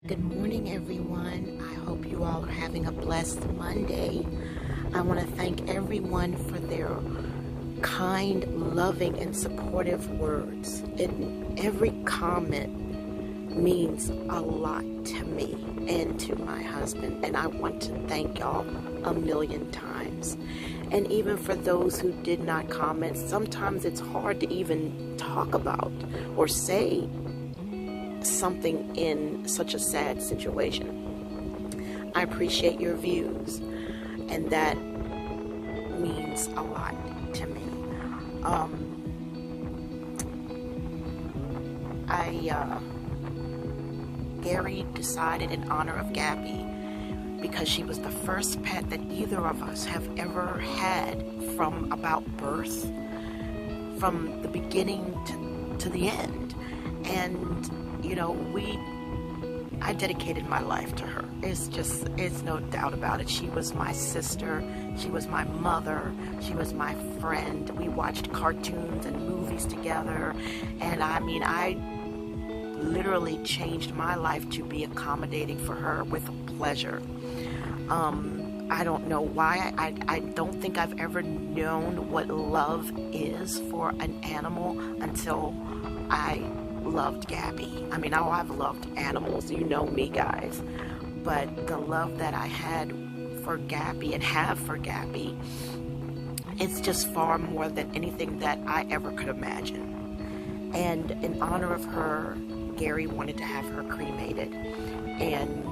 Good morning, everyone. I hope you all are having a blessed Monday. I want to thank everyone for their kind, loving, and supportive words. Every comment means a lot to me and to my husband, and I want to thank y'all a million times. And even for those who did not comment, sometimes it's hard to even talk about or say something in such a sad situation. I appreciate your views, and that means a lot to me. Gary decided in honor of Gapi, because she was the first pet that either of us have ever had from about birth, from the beginning to the end. And you know, I dedicated my life to her. It's no doubt about it. She was my sister. She was my mother. She was my friend. We watched cartoons and movies together. And I literally changed my life to be accommodating for her with pleasure. I don't know why. I don't think I've ever known what love is for an animal until I loved Gapi. I've loved animals, you know me, guys, but the love that I had for Gapi and have for Gapi, it's just far more than anything that I ever could imagine. And in honor of her, Gary wanted to have her cremated, and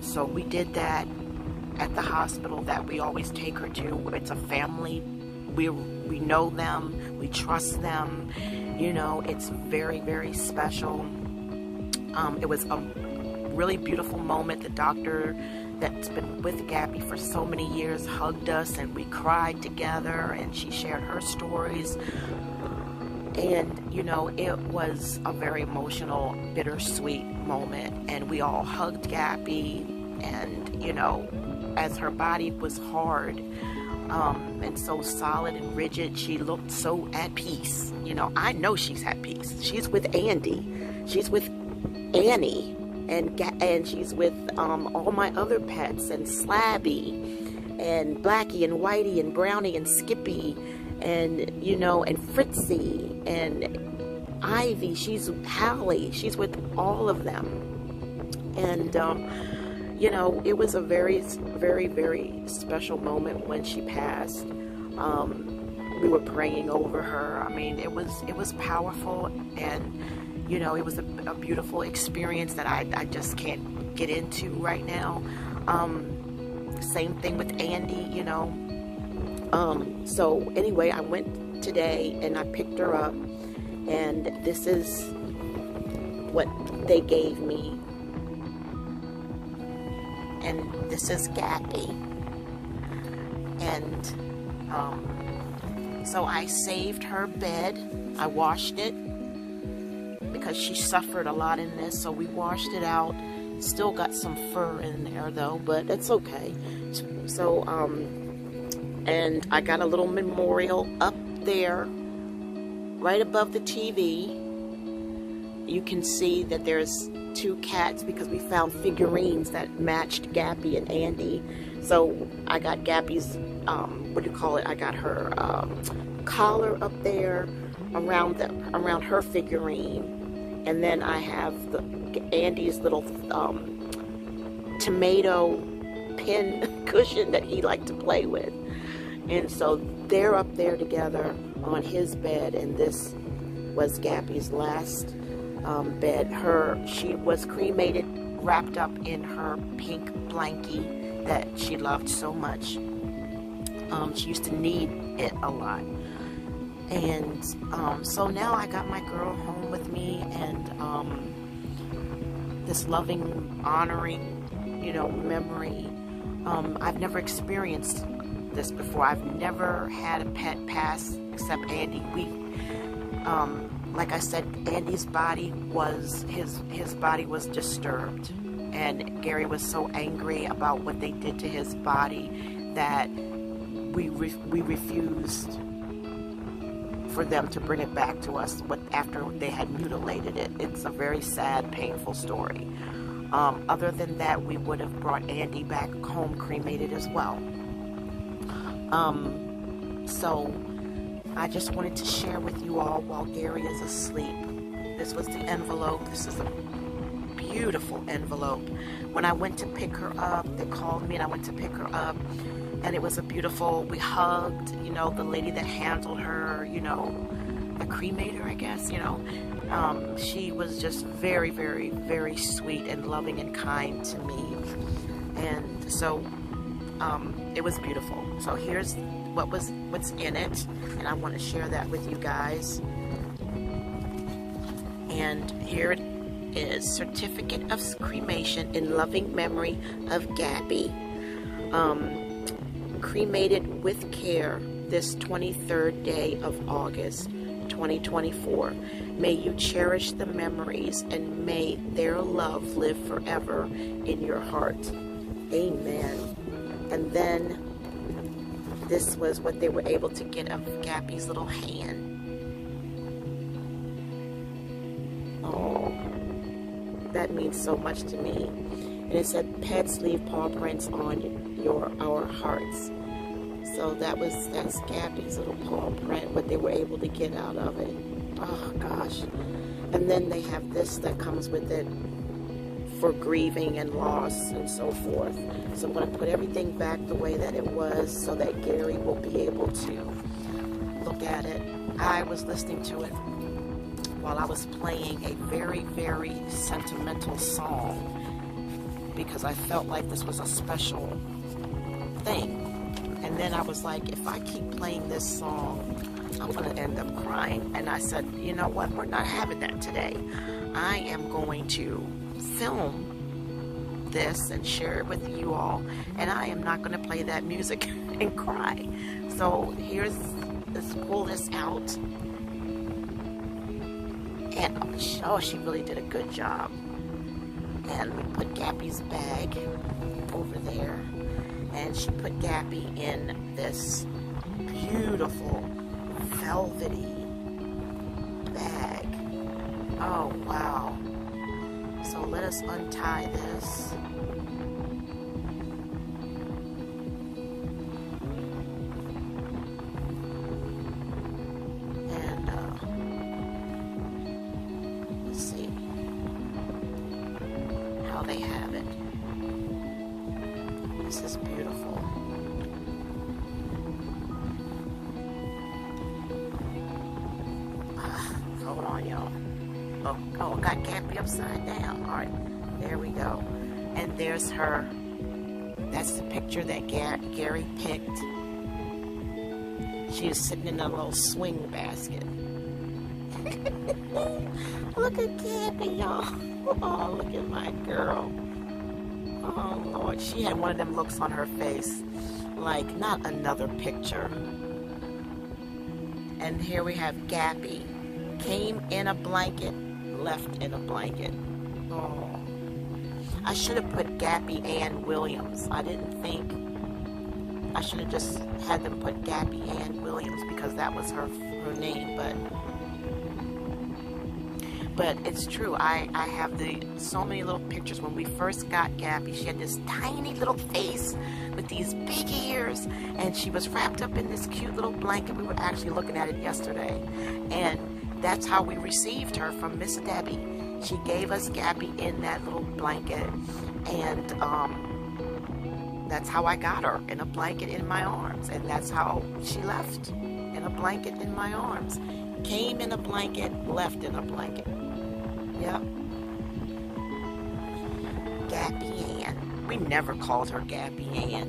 so we did that at the hospital that we always take her to. It's a family. We know them, we trust them. You know, it's very, very special. It was a really beautiful moment. The doctor that's been with Gapi for so many years hugged us, and we cried together, and she shared her stories. And, you know, it was a very emotional, bittersweet moment. And we all hugged Gapi, and, you know, as her body was hard, and so solid and rigid, she looked so at peace. You know, I know she's at peace. She's with Andy, she's with Annie, and she's with all my other pets, and Slabby, and Blackie, and Whitey, and Brownie, and Skippy, and, you know, and Fritzy, and Ivy. She's Hallie. She's with all of them. And you know, it was a very, very, very special moment when she passed. We were praying over her. It was powerful, and, you know, it was a beautiful experience that I just can't get into right now. Same thing with Andy, you know. So anyway, I went today and I picked her up, and this is what they gave me. And this is Gapi. And so I saved her bed. I washed it because she suffered a lot in this, so we washed it out. Still got some fur in there though, but it's okay. So and I got a little memorial up there right above the TV. You can see that there's two cats because we found figurines that matched Gapi and Andy. So I got Gapi's I got her collar up there around her figurine, and then I have Andy's little tomato pin cushion that he liked to play with. And so they're up there together on his bed, and this was Gapi's last bed. She was cremated, wrapped up in her pink blankie that she loved so much. She used to need it a lot. And so now I got my girl home with me, and this loving, honoring, you know, memory. I've never experienced this before. I've never had a pet pass except Andy. Like I said, Andy's body was, his body was disturbed, and Gary was so angry about what they did to his body that we refused for them to bring it back to us after they had mutilated it. It's a very sad, painful story. Other than that, we would have brought Andy back home cremated as well. So I just wanted to share with you all while Gary is asleep. This was the envelope. This is a beautiful envelope. When I went to pick her up, they called me and I went to pick her up, and it was a beautiful, we hugged, you know, the lady that handled her, you know, the cremator, I guess, you know. She was just very, very, very sweet and loving and kind to me. And so it was beautiful. So here's what's in it, and I want to share that with you guys. And here it is: certificate of cremation in loving memory of Gapi, cremated with care this 23rd day of August 2024. May you cherish the memories, and may their love live forever in your heart. Amen. And then this was what they were able to get of Gapi's little hand. Oh, that means so much to me. And it said, pets leave paw prints on our hearts. So that's Gapi's little paw print, what they were able to get out of it. Oh gosh. And then they have this that comes with it for grieving and loss and so forth. So I'm going to put everything back the way that it was so that Gary will be able to look at it. I was listening to it while I was playing a very, very sentimental song because I felt like this was a special thing. And then I was like, if I keep playing this song, I'm going to end up crying. And I said, you know what? We're not having that today. I am going to film this and share it with you all. And I am not going to play that music and cry. So let's pull this out. And oh, she really did a good job. And we put Gapi's bag over there. And she put Gapi in this beautiful velvety bag. Oh, wow. So let us untie this. And let's see how they have it. This is beautiful. Hold on, y'all. Oh, I got Gapi upside down. All right, there we go. And there's her. That's the picture that Gary picked. She was sitting in a little swing basket. Look at Gapi, y'all. Oh, look at my girl. Oh, Lord. She had one of them looks on her face. Like, not another picture. And here we have Gapi. Came in a blanket, left in a blanket. Oh. I should have put Gapi Ann Williams. I didn't think. I should have just had them put Gapi Ann Williams because that was her name. But it's true. I have so many little pictures. When we first got Gapi, she had this tiny little face with these big ears, and she was wrapped up in this cute little blanket. We were actually looking at it yesterday, and that's how we received her from Miss Debbie. She gave us Gapi in that little blanket, and that's how I got her, in a blanket in my arms, and that's how she left, in a blanket in my arms. Came in a blanket, left in a blanket. Yep. Gapi Ann. We never called her Gapi Ann.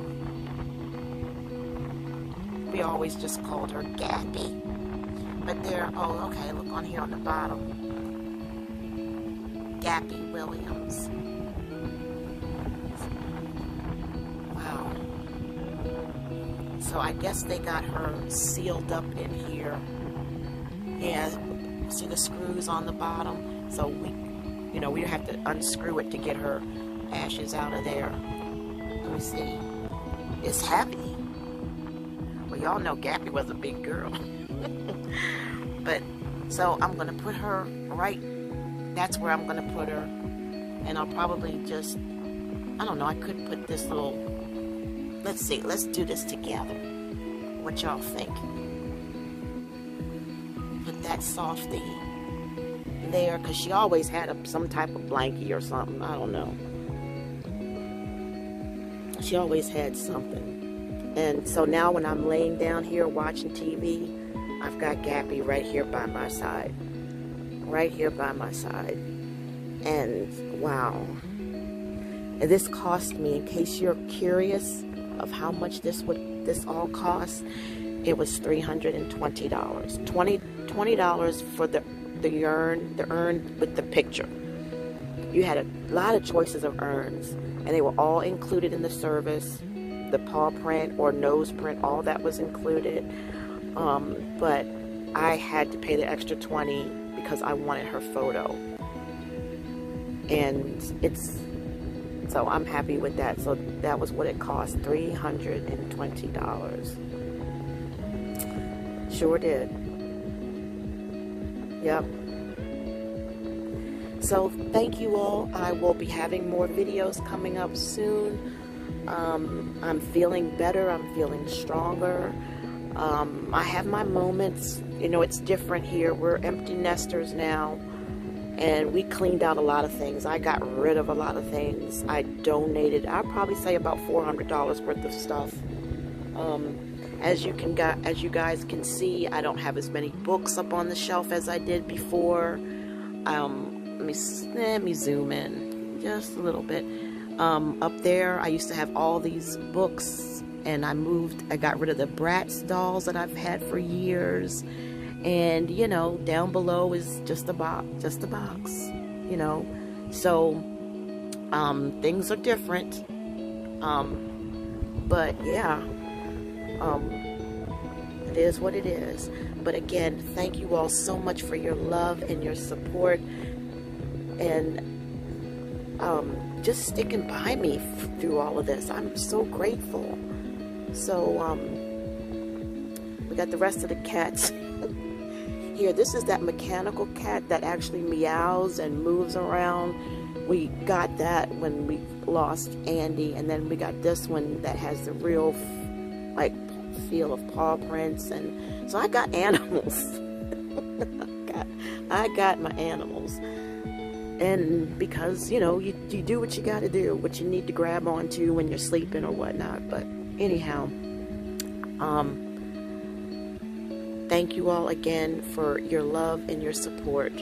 We always just called her Gapi. But there, oh, okay, look on here on the bottom. Gapi Williams. Wow. So I guess they got her sealed up in here. Yeah, see the screws on the bottom? So we have to unscrew it to get her ashes out of there. Let me see. It's heavy. Well, y'all know Gapi was a big girl. But, so I'm going to put her right, that's where I'm going to put her, And I'll probably just, I don't know, I could put this little, let's see, let's do this together. What y'all think? Put that softy there, because she always had some type of blankie or something. I don't know. She always had something. And so now when I'm laying down here watching TV, I've got Gapi right here by my side. Right here by my side. And wow. And this cost me, in case you're curious of how much this all cost, it was $320. $20 for the urn with the picture. You had a lot of choices of urns, and they were all included in the service. The paw print or nose print, all that was included. But I had to pay the extra $20 because I wanted her photo. And so I'm happy with that. So that was what it cost, $320. Sure did. Yep. So thank you all. I will be having more videos coming up soon. I'm feeling better. I'm feeling stronger. I have my moments. You know, it's different here. We're empty nesters now. And we cleaned out a lot of things. I got rid of a lot of things. I donated, I'd probably say about $400 worth of stuff. As you guys can see, I don't have as many books up on the shelf as I did before. Let me zoom in just a little bit. Up there, I used to have all these books, and I got rid of the Bratz dolls that I've had for years. And, you know, down below is just a box, you know. So, things are different. But, yeah, it is what it is. But again, thank you all so much for your love and your support. And just sticking by me through all of this. I'm so grateful. So, we got the rest of the cats. Here, this is that mechanical cat that actually meows and moves around. We got that when we lost Andy, and then we got this one that has the real, like, feel of paw prints. And so I got animals. I got my animals. And because, you know, you do what you got to do, what you need to grab onto when you're sleeping or whatnot. But anyhow, thank you all again for your love and your support.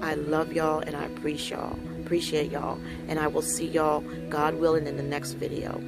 I love y'all and I appreciate y'all. And I will see y'all, God willing, in the next video.